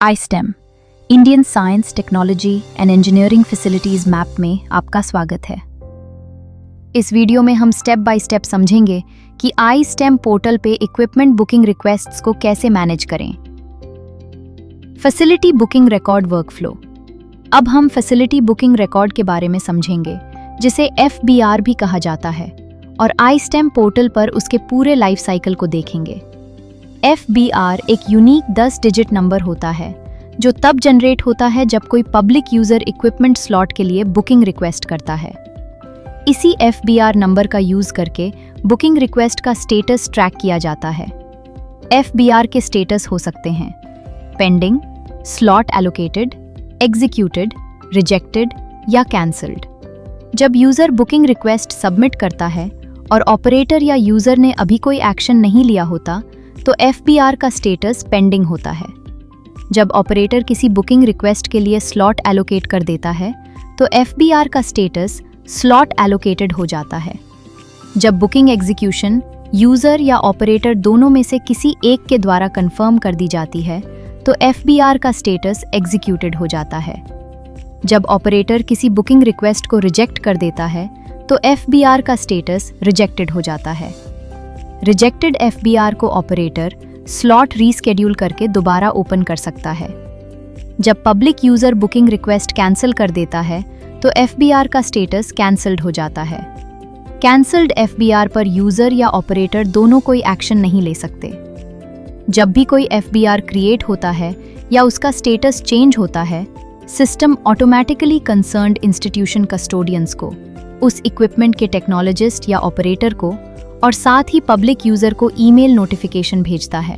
iSTEM Indian science technology and engineering facilities map में आपका स्वागत है। इस वीडियो में हम स्टेप बाय स्टेप समझेंगे कि iSTEM पोर्टल पे इक्विपमेंट बुकिंग रिक्वेस्ट्स को कैसे मैनेज करें। Facility booking record workflow. अब हम फैसिलिटी बुकिंग रिकॉर्ड के बारे में समझेंगे, जिसे FBR भी कहा जाता है, और iSTEM पोर्टल पर उसके पूरे लाइफ साइकिल को देखेंगे। FBR एक यूनिक 10 डिजिट नंबर होता है जो तब जनरेट होता है जब कोई पब्लिक यूजर इक्विपमेंट स्लॉट के लिए बुकिंग रिक्वेस्ट करता है। इसी FBR नंबर का यूज करके बुकिंग रिक्वेस्ट का स्टेटस ट्रैक किया जाता है। FBR के स्टेटस हो सकते हैं pending, slot allocated, executed, rejected या कैंसल्ड। जब यूजर बुकिंग रिक्वेस्ट सबमिट करता है और ऑपरेटर या यूजर ने अभी कोई एक्शन नहीं लिया होता तो FBR का स्टेटस पेंडिंग होता है। जब ऑपरेटर किसी बुकिंग रिक्वेस्ट के लिए स्लॉट एलोकेट कर देता है तो FBR का स्टेटस स्लॉट एलोकेटेड हो जाता है। जब बुकिंग एग्जीक्यूशन यूजर या ऑपरेटर दोनों में से किसी एक के द्वारा कंफर्म कर दी जाती है तो FBR का स्टेटस एग्जीक्यूटेड हो जाता है। जब ऑपरेटर किसी बुकिंग रिक्वेस्ट को रिजेक्ट कर देता है तो FBR का स्टेटस रिजेक्टेड हो जाता है। रिजेक्टेड FBR को ऑपरेटर स्लॉट रीस्केड्यूल करके दोबारा ओपन कर सकता है। जब public user booking request cancel कर देता है तो FBR का स्टेटस कैंसल्ड हो जाता है। कैंसल्ड FBR पर यूजर या ऑपरेटर दोनों कोई एक्शन नहीं ले सकते। जब भी कोई FBR क्रिएट होता है या उसका स्टेटस चेंज होता है, system automatically concerned institution custodians को, उस इक्विपमेंट के टेक्नोलॉजिस्ट या ऑपरेटर को और साथ ही पब्लिक यूजर को ईमेल नोटिफिकेशन भेजता है।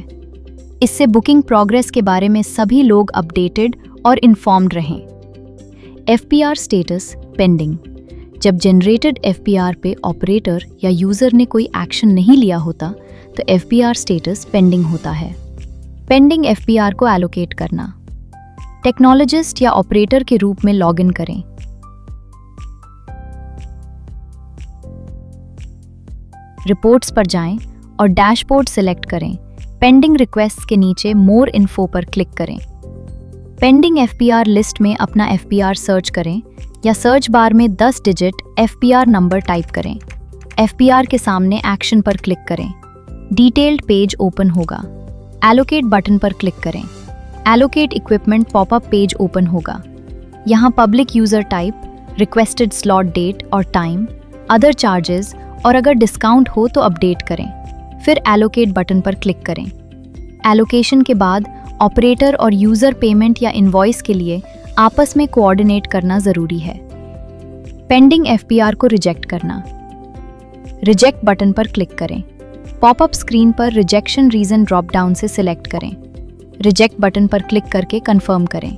इससे बुकिंग प्रोग्रेस के बारे में सभी लोग अपडेटेड और इन्फॉर्म्ड रहें। FBR status pending. जब जनरेटेड FBR पे ऑपरेटर या यूजर ने कोई एक्शन नहीं लिया होता तो FBR स्टेटस पेंडिंग होता है। पेंडिंग FBR को एलोकेट करना। टेक्नोलॉजिस्ट या ऑपरेटर के रूप में लॉगिन करें। रिपोर्ट्स पर जाएं और डैशबोर्ड सिलेक्ट करें। पेंडिंग रिक्वेस्ट्स के नीचे मोर इन्फो पर क्लिक करें। पेंडिंग FBR लिस्ट में अपना FBR सर्च करें या सर्च बार में 10 डिजिट FBR नंबर टाइप करें। FBR के सामने एक्शन पर क्लिक करें। डिटेल्ड पेज ओपन होगा। एलोकेट बटन पर क्लिक करें। Allocate equipment popup page open होगा। यहाँ public user type, requested slot date और टाइम, अदर चार्जेस और अगर डिस्काउंट हो तो अपडेट करें। फिर एलोकेट बटन पर क्लिक करें। एलोकेशन के बाद ऑपरेटर और यूजर पेमेंट या इनवॉइस के लिए आपस में कोऑर्डिनेट करना जरूरी है। पेंडिंग FBR को रिजेक्ट करना। रिजेक्ट बटन पर क्लिक करें। पॉपअप स्क्रीन पर रिजेक्शन रीजन ड्रॉप डाउन से सिलेक्ट करें। रिजेक्ट बटन पर क्लिक करके कंफर्म करें।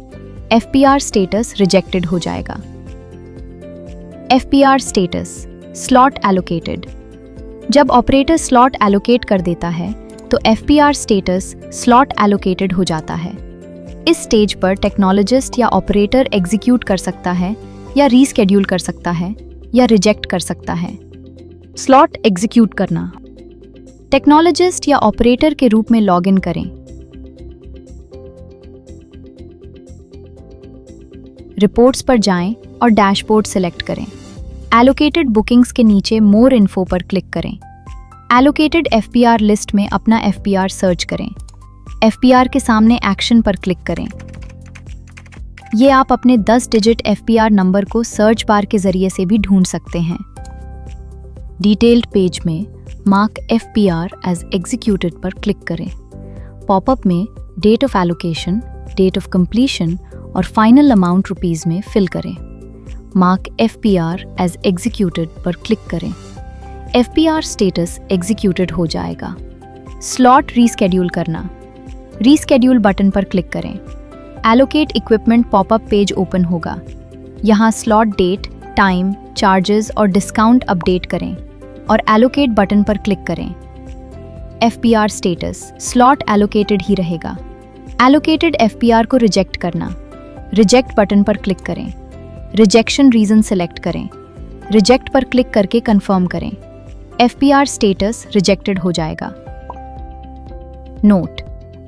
FBR स्टेटस रिजेक्टेड हो जाएगा। FBR status slot allocated. जब ऑपरेटर स्लॉट एलोकेट कर देता है तो FBR स्टेटस स्लॉट एलोकेटेड हो जाता है। इस स्टेज पर टेक्नोलॉजिस्ट या ऑपरेटर एग्जीक्यूट कर सकता है या रीस्केड्यूल कर सकता है या रिजेक्ट कर सकता है। स्लॉट एग्जीक्यूट करना। टेक्नोलॉजिस्ट या ऑपरेटर के रूप में लॉगिन करें। रिपोर्ट्स पर जाएं और डैशबोर्ड सिलेक्ट करें। एलोकेटेड बुकिंग्स के नीचे मोर इन्फो पर क्लिक करें। एलोकेटेड FBR लिस्ट में अपना FBR सर्च करें। FBR के सामने एक्शन पर क्लिक करें। ये आप अपने 10 डिजिट FBR नंबर को सर्च बार के जरिए से भी ढूंढ सकते हैं। डिटेल्ड पेज में मार्क FBR एज एग्जीक्यूटेड पर क्लिक करें। पॉपअप में date of allocation, date of completion और फाइनल अमाउंट रुपीज में फिल करें। मार्क FBR एज एग्जीक्यूटेड पर क्लिक करें। FBR स्टेटस एग्जीक्यूटेड हो जाएगा। स्लॉट रीस्केड्यूल करना। रीस्केड्यूल बटन पर क्लिक करें। Allocate equipment popup page open होगा। यहाँ स्लॉट डेट, टाइम, चार्जेस और डिस्काउंट अपडेट करें और एलोकेट बटन पर क्लिक करें। FBR स्टेटस स्लॉट एलोकेटेड ही रहेगा। एलोकेटेड FBR को रिजेक्ट करना। रिजेक्ट बटन पर क्लिक करें। रिजेक्शन रीजन सेलेक्ट करें। रिजेक्ट पर क्लिक करके कंफर्म करें। FBR स्टेटस रिजेक्टेड हो जाएगा। नोट: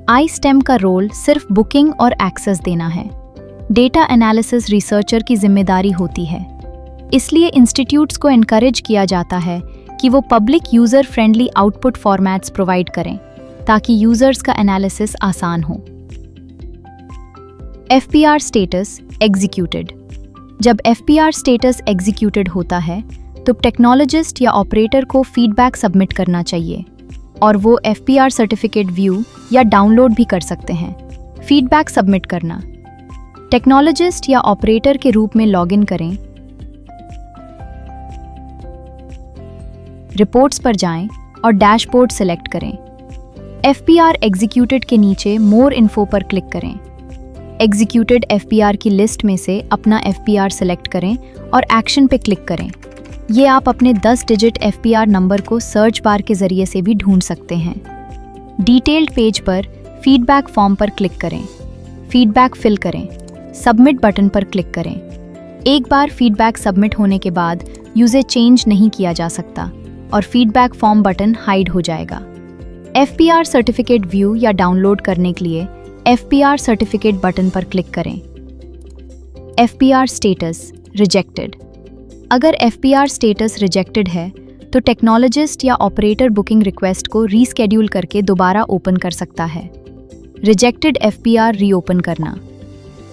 आई स्टेम का रोल सिर्फ बुकिंग और एक्सेस देना है। डेटा एनालिसिस रिसर्चर की जिम्मेदारी होती है। इसलिए इंस्टीट्यूट्स को एनकरेज किया जाता है कि वो public user friendly output formats provide करें ताकि यूजर्स का एनालिसिस आसान हो। FPR status executed. जब एफपीआर स्टेटस एग्जीक्यूटेड होता है तो टेक्नोलॉजिस्ट या ऑपरेटर को फीडबैक सबमिट करना चाहिए और वो एफपीआर सर्टिफिकेट व्यू या डाउनलोड भी कर सकते हैं। फीडबैक सबमिट करना। टेक्नोलॉजिस्ट या ऑपरेटर के रूप में लॉगिन करें, रिपोर्ट्स पर जाएं और डैशबोर्ड सेलेक्ट करें। एफपीआर एग्जीक्यूटेड के नीचे मोर इन्फो पर क्लिक करें। एग्जीक्यूटेड एफपीआर की लिस्ट में से अपना एफपीआर सेलेक्ट करें और एक्शन पे क्लिक करें। ये आप अपने 10 डिजिट एफपीआर नंबर को सर्च बार के जरिए से भी ढूंढ सकते हैं। डिटेल्ड पेज पर फीडबैक फॉर्म पर क्लिक करें, फीडबैक फिल करें, सबमिट बटन पर क्लिक करें। एक बार फीडबैक सबमिट होने के बाद यूजर चेंज नहीं किया जा सकता और फीडबैक फॉर्म बटन हाइड हो जाएगा। एफपीआर सर्टिफिकेट व्यू या डाउनलोड करने के लिए एफपीआर सर्टिफिकेट बटन पर क्लिक करें। FPR status rejected. अगर एफपीआर स्टेटस रिजेक्टेड है तो टेक्नोलॉजिस्ट या ऑपरेटर बुकिंग रिक्वेस्ट को रीस्केड्यूल करके दोबारा ओपन कर सकता है। रिजेक्टेड एफपीआर रीओपन करना।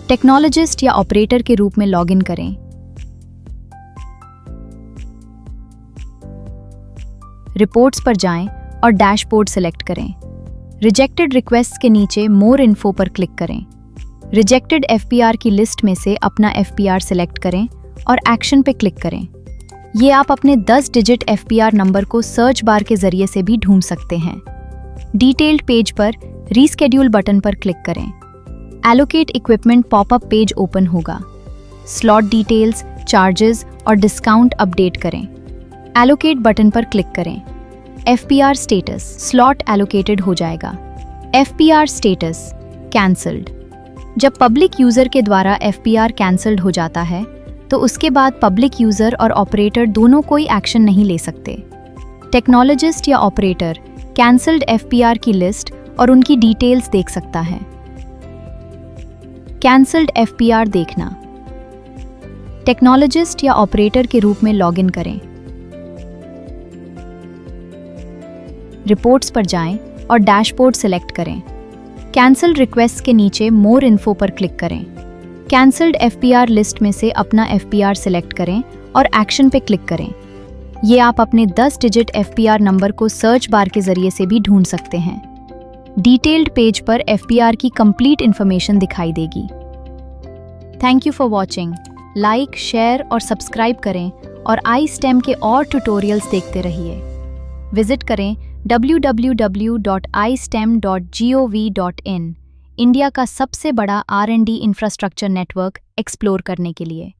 टेक्नोलॉजिस्ट या ऑपरेटर के रूप में लॉगिन करें, रिपोर्ट्स पर जाएं और डैशबोर्ड सेलेक्ट करें। रिजेक्टेड रिक्वेस्ट्स के नीचे मोर इन्फो पर क्लिक करें। रिजेक्टेड एफपीआर की लिस्ट में से अपना एफपीआर सेलेक्ट करें और एक्शन पे क्लिक करें। ये आप अपने 10 डिजिट एफपीआर नंबर को सर्च बार के जरिए से भी ढूंढ सकते हैं। डिटेल्ड पेज पर रीस्केड्यूल बटन पर क्लिक करें। Allocate equipment popup page open होगा। स्लॉट डिटेल्स, चार्जेस और डिस्काउंट अपडेट करें। एलोकेट बटन पर क्लिक करें। एफपीआर स्टेटस स्लॉट एलोकेटेड हो जाएगा। FPR status cancelled. जब पब्लिक यूजर के द्वारा एफपीआर कैंसल्ड हो जाता है तो उसके बाद पब्लिक यूजर और ऑपरेटर दोनों कोई एक्शन नहीं ले सकते। टेक्नोलॉजिस्ट या ऑपरेटर कैंसल्ड एफपीआर की लिस्ट और उनकी डिटेल्स देख सकता है। कैंसल्ड एफपीआर देखना। टेक्नोलॉजिस्ट या ऑपरेटर के रूप में लॉगिन करें, रिपोर्ट्स पर जाएं और डैशबोर्ड सेलेक्ट करें। कैंसल्ड रिक्वेस्ट के नीचे मोर इन्फो पर क्लिक करें। कैंसल्ड एफपीआर लिस्ट में से अपना एफपीआर सेलेक्ट करें और एक्शन पे क्लिक करें। ये आप अपने 10 डिजिट एफपीआर नंबर को सर्च बार के जरिए से भी ढूंढ सकते हैं। डिटेल्ड पेज पर एफपीआर की कंप्लीट इंफॉर्मेशन दिखाई देगी। Thank you for watching. Like, share और सब्सक्राइब करें और आई स्टेम के और ट्यूटोरियल्स देखते रहिए। विजिट करें www.istem.gov.in, इंडिया का सबसे बड़ा R&D इंफ्रास्ट्रक्चर नेटवर्क एक्सप्लोर करने के लिए।